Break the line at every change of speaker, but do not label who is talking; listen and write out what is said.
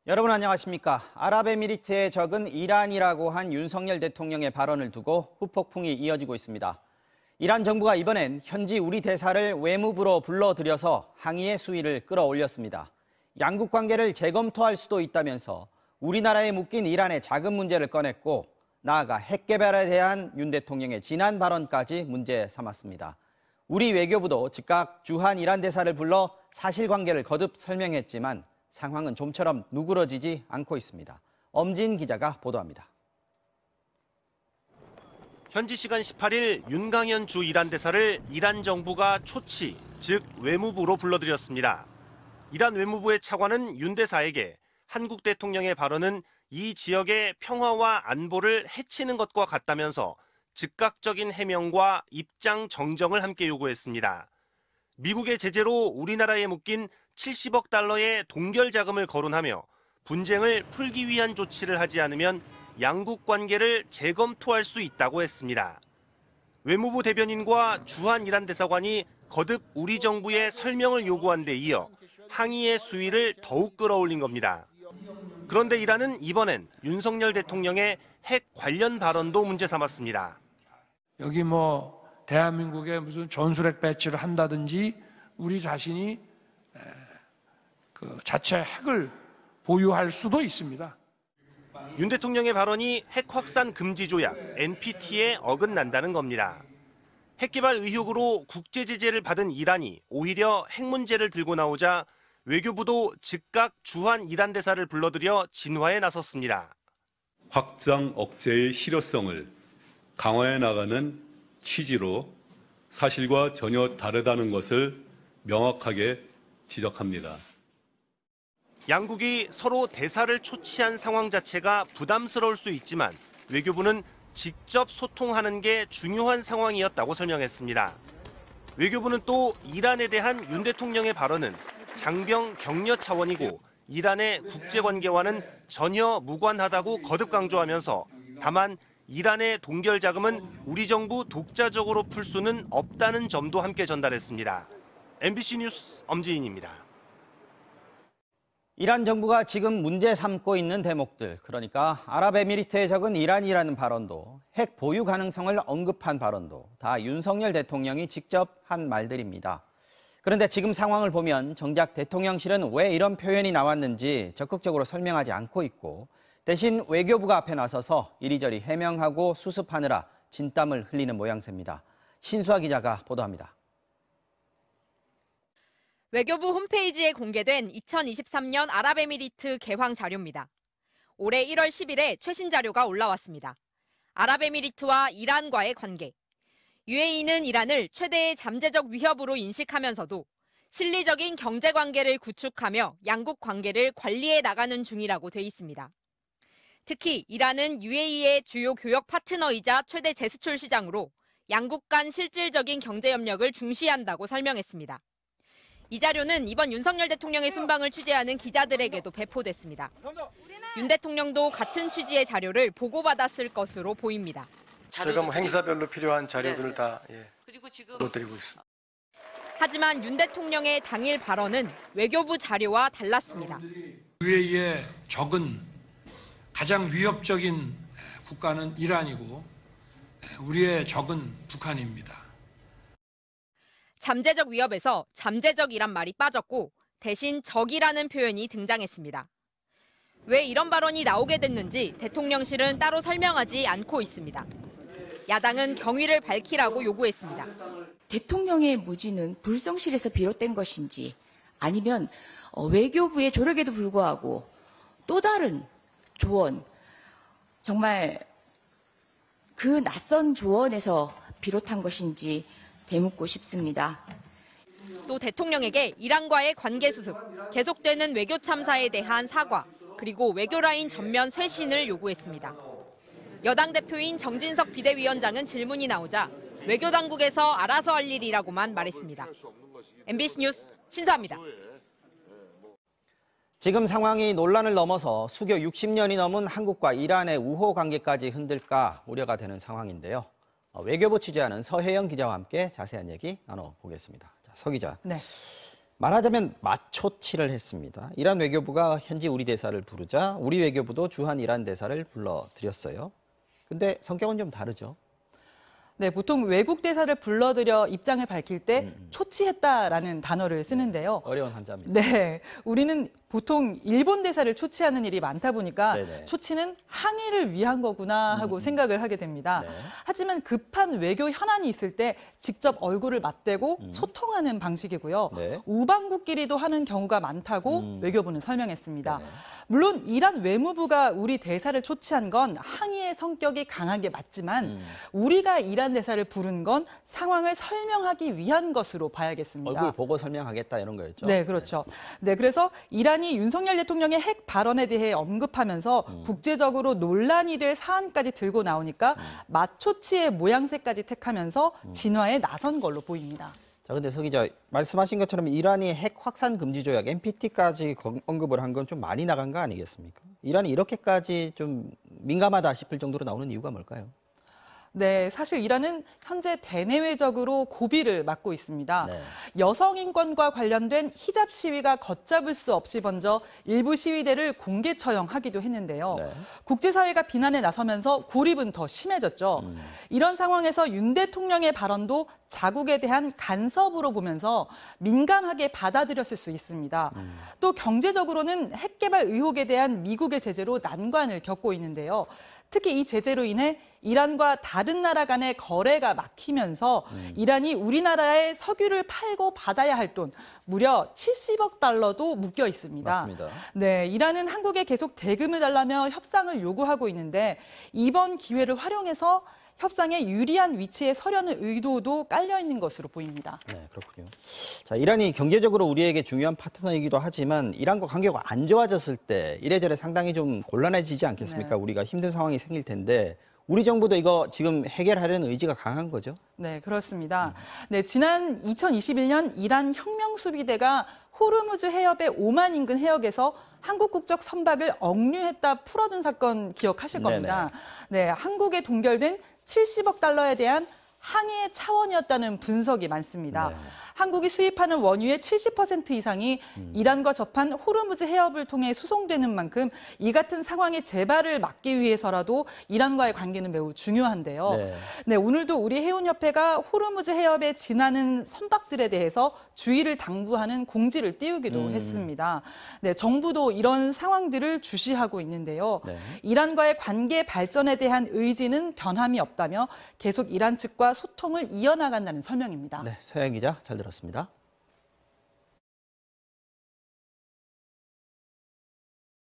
여러분 안녕하십니까? 아랍에미리트의 적은 이란이라고 한 윤석열 대통령의 발언을 두고 후폭풍이 이어지고 있습니다. 이란 정부가 이번엔 현지 우리 대사를 외무부로 불러들여서 항의의 수위를 끌어올렸습니다. 양국 관계를 재검토할 수도 있다면서 우리나라에 묶인 이란의 자금 문제를 꺼냈고 나아가 핵 개발에 대한 윤 대통령의 지난 발언까지 문제 삼았습니다. 우리 외교부도 즉각 주한 이란 대사를 불러 사실관계를 거듭 설명했지만 상황은 좀처럼 누그러지지 않고 있습니다. 엄진 기자가 보도합니다.
현지 시간 18일 윤강현 주 이란 대사를 이란 정부가 초치, 즉 외무부로 불러들였습니다. 이란 외무부의 차관은 윤 대사에게 한국 대통령의 발언은 이 지역의 평화와 안보를 해치는 것과 같다면서 즉각적인 해명과 입장 정정을 함께 요구했습니다. 미국의 제재로 우리나라에 묶인 70억 달러의 동결 자금을 거론하며 분쟁을 풀기 위한 조치를 하지 않으면 양국 관계를 재검토할 수 있다고 했습니다. 외무부 대변인과 주한 이란 대사관이 거듭 우리 정부에 설명을 요구한 데 이어 항의의 수위를 더욱 끌어올린 겁니다. 그런데 이란은 이번엔 윤석열 대통령의 핵 관련 발언도 문제 삼았습니다.
여기 대한민국에 무슨 전술핵 배치를 한다든지 우리 자신이 자체 핵을 보유할 수도 있습니다.
윤 대통령의 발언이 핵 확산 금지 조약 NPT에 어긋난다는 겁니다. 핵 개발 의혹으로 국제 제재를 받은 이란이 오히려 핵 문제를 들고 나오자 외교부도 즉각 주한 이란 대사를 불러들여 진화에 나섰습니다.
확장 억제의 실효성을 강화해 나가는 취지로 사실과 전혀 다르다는 것을 명확하게 지적합니다.
양국이 서로 대사를 초치한 상황 자체가 부담스러울 수 있지만 외교부는 직접 소통하는 게 중요한 상황이었다고 설명했습니다. 외교부는 또 이란에 대한 윤 대통령의 발언은 장병 격려 차원이고 이란의 국제관계와는 전혀 무관하다고 거듭 강조하면서 다만 이란의 동결 자금은 우리 정부 독자적으로 풀 수는 없다는 점도 함께 전달했습니다. MBC 뉴스 엄지인입니다.
이란 정부가 지금 문제 삼고 있는 대목들, 그러니까 아랍에미리트의 적은 이란이라는 발언도 핵 보유 가능성을 언급한 발언도 다 윤석열 대통령이 직접 한 말들입니다. 그런데 지금 상황을 보면 정작 대통령실은 왜 이런 표현이 나왔는지 적극적으로 설명하지 않고 있고 대신 외교부가 앞에 나서서 이리저리 해명하고 수습하느라 진땀을 흘리는 모양새입니다. 신수아 기자가 보도합니다.
외교부 홈페이지에 공개된 2023년 아랍에미리트 개황 자료입니다. 올해 1월 10일에 최신 자료가 올라왔습니다. 아랍에미리트와 이란과의 관계. UAE는 이란을 최대의 잠재적 위협으로 인식하면서도 실리적인 경제 관계를 구축하며 양국 관계를 관리해 나가는 중이라고 돼 있습니다. 특히 이란은 UAE의 주요 교역 파트너이자 최대 제수출 시장으로 양국 간 실질적인 경제 협력을 중시한다고 설명했습니다. 이 자료는 이번 윤석열 대통령의 순방을 취재하는 기자들에게도 배포됐습니다. 윤 대통령도 같은 취지의 자료를 보고받았을 것으로 보입니다.
저희가 행사별로 필요한 자료들을 다 넣어드리고 있습니다.
하지만 윤 대통령의 당일 발언은 외교부 자료와 달랐습니다.
UAE의 적은 가장 위협적인 국가는 이란이고 우리의 적은 북한입니다.
잠재적 위협에서 잠재적이란 말이 빠졌고 대신 적이라는 표현이 등장했습니다. 왜 이런 발언이 나오게 됐는지 대통령실은 따로 설명하지 않고 있습니다. 야당은 경위를 밝히라고 요구했습니다.
대통령의 무지는 불성실에서 비롯된 것인지 아니면 외교부의 조력에도 불구하고 또 다른 조언, 정말 그 낯선 조언에서 비롯한 것인지 되묻고 싶습니다.
또 대통령에게 이란과의 관계 수습, 계속되는 외교 참사에 대한 사과, 그리고 외교라인 전면 쇄신을 요구했습니다. 여당 대표인 정진석 비대위원장은 질문이 나오자 외교당국에서 알아서 할 일이라고만 말했습니다. MBC 뉴스 신수아입니다.
지금 상황이 논란을 넘어서 수교 60년이 넘은 한국과 이란의 우호 관계까지 흔들까 우려가 되는 상황인데요. 외교부 취재하는 서혜영 기자와 함께 자세한 얘기 나눠보겠습니다. 자, 서 기자.
네.
말하자면 맞초치를 했습니다. 이란 외교부가 현지 우리 대사를 부르자 우리 외교부도 주한 이란 대사를 불러들였어요. 근데 성격은 좀 다르죠.
네, 보통 외국 대사를 불러들여 입장을 밝힐 때 초치했다라는 단어를 쓰는데요.
어려운 한자입니다.
네, 우리는 보통 일본 대사를 초치하는 일이 많다 보니까
네네.
초치는 항의를 위한 거구나 하고 생각을 하게 됩니다.
네.
하지만 급한 외교 현안이 있을 때 직접 얼굴을 맞대고 소통하는 방식이고요.
네.
우방국끼리도 하는 경우가 많다고 외교부는 설명했습니다.
네네.
물론 이란 외무부가 우리 대사를 초치한 건 항의의 성격이 강하게 맞지만 우리가 이란 대사를 부른 건 상황을 설명하기 위한 것으로 봐야겠습니다.
얼굴 보고 설명하겠다 이런 거였죠.
네, 그렇죠. 네, 그래서 이란이 윤석열 대통령의 핵 발언에 대해 언급하면서 국제적으로 논란이 될 사안까지 들고 나오니까 맞초치의 모양새까지 택하면서 진화에 나선 걸로 보입니다.
자, 근데 서 기자 말씀하신 것처럼 이란이 핵 확산 금지 조약 NPT까지 언급을 한 건 좀 많이 나간 거 아니겠습니까? 이란이 이렇게까지 좀 민감하다 싶을 정도로 나오는 이유가 뭘까요?
네, 사실 이란은 현재 대내외적으로 고비를 맞고 있습니다.
네.
여성 인권과 관련된 히잡 시위가 걷잡을 수 없이 번져 일부 시위대를 공개 처형하기도 했는데요.
네.
국제사회가 비난에 나서면서 고립은 더 심해졌죠. 이런 상황에서 윤 대통령의 발언도 자국에 대한 간섭으로 보면서 민감하게 받아들였을 수 있습니다. 또 경제적으로는 핵 개발 의혹에 대한 미국의 제재로 난관을 겪고 있는데요. 특히 이 제재로 인해 이란과 다른 나라 간의 거래가 막히면서 이란이 우리나라에 석유를 팔고 받아야 할 돈 무려 70억 달러도 묶여 있습니다.
맞습니다.
네, 이란은 한국에 계속 대금을 달라며 협상을 요구하고 있는데 이번 기회를 활용해서 협상에 유리한 위치에 서려는 의도도 깔려 있는 것으로 보입니다.
네, 그렇군요. 자, 이란이 경제적으로 우리에게 중요한 파트너이기도 하지만 이란과 관계가 안 좋아졌을 때 이래저래 상당히 좀 곤란해지지 않겠습니까?
네.
우리가 힘든 상황이 생길 텐데 우리 정부도 이거 지금 해결하려는 의지가 강한 거죠?
네, 그렇습니다. 네, 지난 2021년 이란 혁명수비대가 호르무즈 해협의 오만 인근 해역에서 한국 국적 선박을 억류했다 풀어둔 사건 기억하실 겁니다. 네, 한국에 동결된 70억 달러에 대한 항의의 차원이었다는 분석이 많습니다.
네.
한국이 수입하는 원유의 70% 이상이 이란과 접한 호르무즈 해협을 통해 수송되는 만큼 이 같은 상황의 재발을 막기 위해서라도 이란과의 관계는 매우 중요한데요.
네.
네, 오늘도 우리 해운협회가 호르무즈 해협에 지나는 선박들에 대해서 주의를 당부하는 공지를 띄우기도 했습니다. 네, 정부도 이런 상황들을 주시하고 있는데요.
네.
이란과의 관계 발전에 대한 의지는 변함이 없다며 계속 이란 측과 소통을 이어나간다는 설명입니다.
네, 서영 기자 잘 들었습니다.